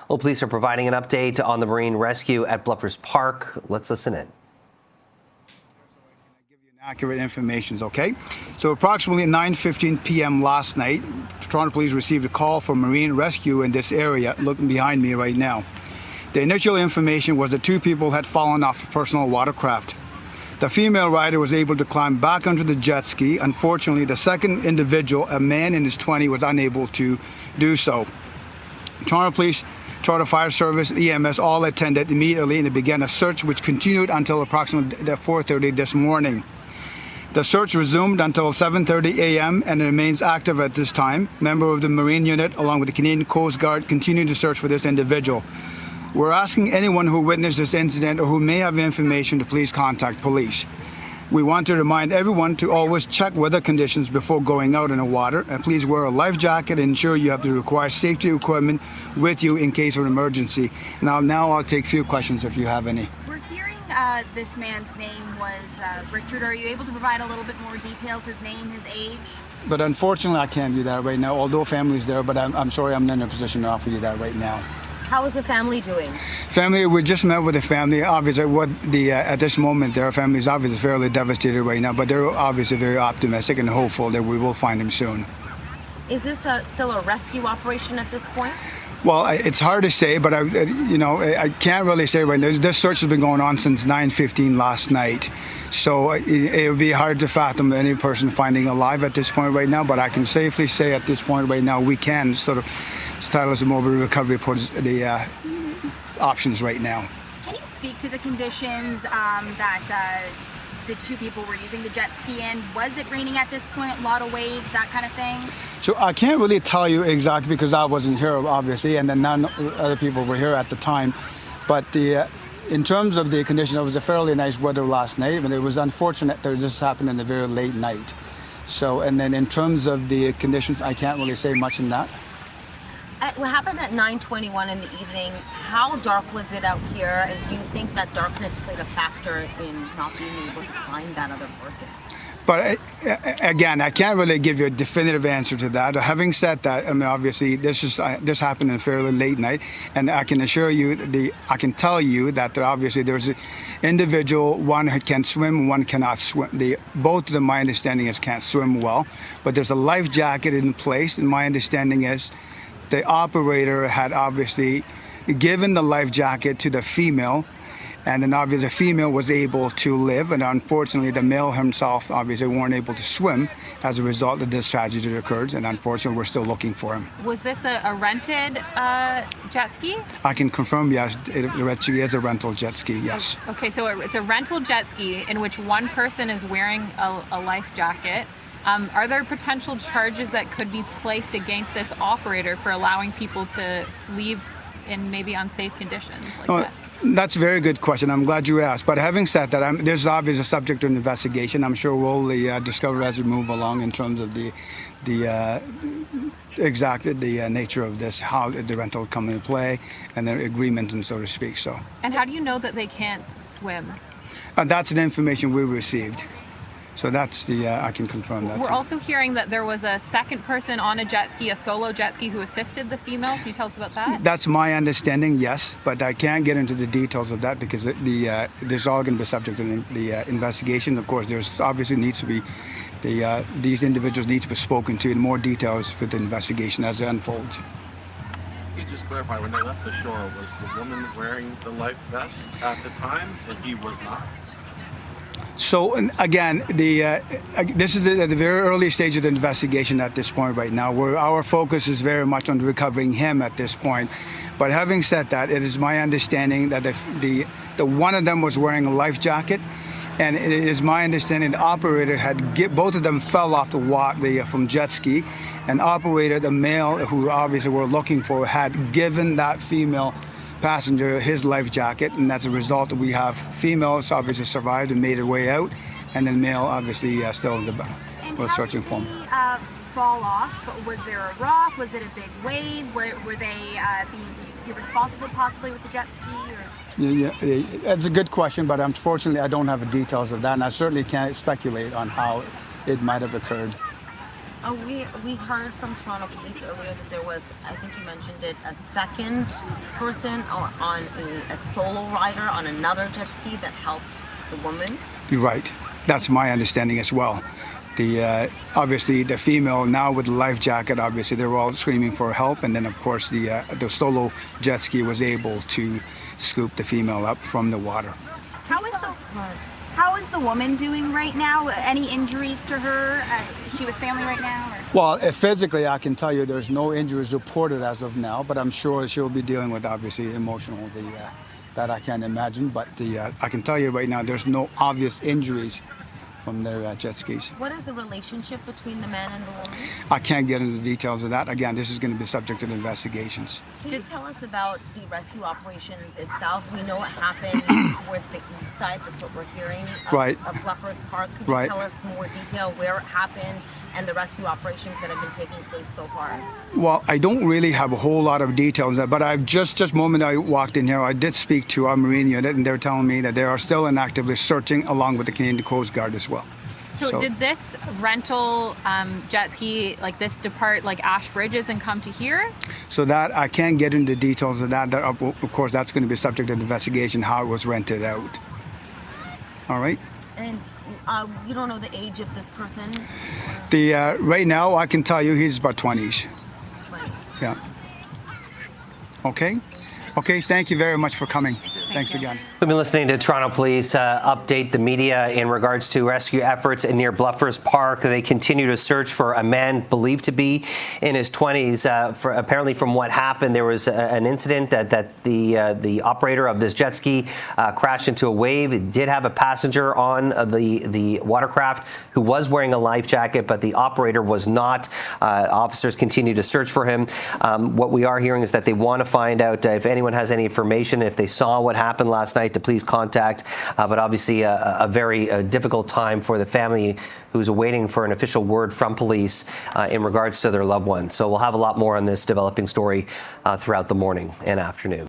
Well, police are providing an update on the Marine rescue at Bluffers Park. Let's listen in. Give you accurate information, okay? So approximately 9:15 p.m. last night, Toronto Police received a call for Marine rescue in this area, looking behind me right now. The initial information was that two people had fallen off a personal watercraft. The female rider was able to climb back onto the jet ski. Unfortunately, the second individual, a man in his 20s, was unable to do so. Toronto Police, Toronto Fire Service, EMS all attended immediately, and it began a search which continued until approximately 4:30 this morning. The search resumed until 7:30 a.m. and remains active at this time. Member of the Marine unit, along with the Canadian Coast Guard, continue to search for this individual. We're asking anyone who witnessed this incident or who may have information to please contact police. We want to remind everyone to always check weather conditions before going out in the water, and please wear a life jacket and ensure you have the required safety equipment with you in case of an emergency. Now I'll take a few questions if you have any. We're hearing this man's name was Richard. Are you able to provide a little bit more details, his name, his age? But unfortunately, I can't do that right now, although family's there, but I'm sorry I'm not in a position to offer you that right now. How is the family doing? Family, we just met with the family. Obviously, at this moment, their family is obviously fairly devastated right now, but they're obviously very optimistic and hopeful that we will find him soon. Is this still a rescue operation at this point? Well, it's hard to say, but I can't really say right now. This search has been going on since 9:15 last night, so it would be hard to fathom any person finding alive at this point right now. But I can safely say at this point right now, we can sort of title as a mobile recovery towards the options right now. Can you speak to the conditions that the two people were using the jet ski in? Was it raining at this point? A lot of waves, that kind of thing? So I can't really tell you exactly because I wasn't here, obviously, and then none other people were here at the time. But in terms of the condition, it was a fairly nice weather last night, but it was unfortunate that this happened in a very late night. So, and then in terms of the conditions, I can't really say much in that. What happened at 9:21 in the evening? How dark was it out here? And do you think that darkness played a factor in not being able to find that other person? But again, I can't really give you a definitive answer to that. Having said that, I mean, obviously, this happened in a fairly late night, and I can assure you, I can tell you that there's an individual, one who can swim, one cannot swim. Both of them, my understanding is, can't swim well, but there's a life jacket in place, and my understanding is the operator had obviously given the life jacket to the female, and then obviously the female was able to live, and unfortunately the male himself obviously weren't able to swim as a result of this tragedy that occurred, and unfortunately we're still looking for him. Was this a rented jet ski? I can confirm, yes, the jet ski is a rental jet ski, yes. Okay, so it's a rental jet ski in which one person is wearing a life jacket. Are there potential charges that could be placed against this operator for allowing people to leave in maybe unsafe conditions like that? That's a very good question. I'm glad you asked. But having said that, this is obviously a subject of investigation. I'm sure we'll discover as we move along in terms of the nature of this, how the rental will come into play, and their agreement, and so to speak. So. And how do you know that they can't swim? That's the information we received. So that's I can confirm that. We're also hearing that there was a second person on a jet ski, a solo jet ski, who assisted the female. Can you tell us about that? That's my understanding, yes, but I can't get into the details of that because there's all going to be subject to the investigation. Of course, there's obviously needs to be these individuals need to be spoken to in more details for the investigation as it unfolds. Can you just clarify, when they left the shore, was the woman wearing the life vest at the time and he was not? So again, this is at the very early stage of the investigation at this point right now, where our focus is very much on recovering him at this point. But having said that, it is my understanding that the one of them was wearing a life jacket, and it is my understanding the operator both of them fell off from jet ski, and operator, the male who obviously we're looking for, had given that female passenger his life jacket, and as a result we have females obviously survived and made their way out, and then male obviously still in the back. We're searching for him. Fall off? Was there a rock? Was it a big wave? Were they being irresponsible possibly with the jet ski? Yeah, that's a good question, but unfortunately I don't have the details of that, and I certainly can't speculate on how it might have occurred. We heard from Toronto Police earlier that there was, I think you mentioned it, a second person on a solo rider on another jet ski that helped the woman. You're right. That's my understanding as well. The obviously the female now with the life jacket, obviously they were all screaming for help, and then of course the solo jet ski was able to scoop the female up from the water. How is the woman doing right now? Any injuries to her? Is she with family right now? Or? Well, physically, I can tell you there's no injuries reported as of now, but I'm sure she'll be dealing with obviously emotional that I can't imagine. But I can tell you right now there's no obvious injuries from their jet skis. What is the relationship between the man and the woman? I can't get into the details of that. Again, this is going to be subject to investigations. Can you tell us about the rescue operations itself? We know what happened with the east side, that's what we're hearing, Right. of Bluffers Park. Could you Right. tell us more detail where it happened and the rescue operations that have been taking place so far? Well, I don't really have a whole lot of details, but I've just moment I walked in here, I did speak to our Marine unit, and they're telling me that they are still actively searching along with the Canadian Coast Guard as well. So did this rental jet ski, like this, depart like Ash Bridges and come to here? So that I can't get into details of that. Of course, that's going to be subject to investigation how it was rented out. All right. And you don't know the age of this person? The right now, I can tell you he's about 20s. 20. Yeah. Okay. Okay. Thank you very much for coming. Thanks again. We've been listening to Toronto Police update the media in regards to rescue efforts near Bluffers Park. They continue to search for a man believed to be in his 20s. Apparently, from what happened, there was an incident that the operator of this jet ski crashed into a wave. It did have a passenger on the watercraft who was wearing a life jacket, but the operator was not. Officers continue to search for him. What we are hearing is that they want to find out if anyone has any information, if they saw what happened last night, to please contact. But obviously a very difficult time for the family who's awaiting for an official word from police in regards to their loved one. So we'll have a lot more on this developing story throughout the morning and afternoon.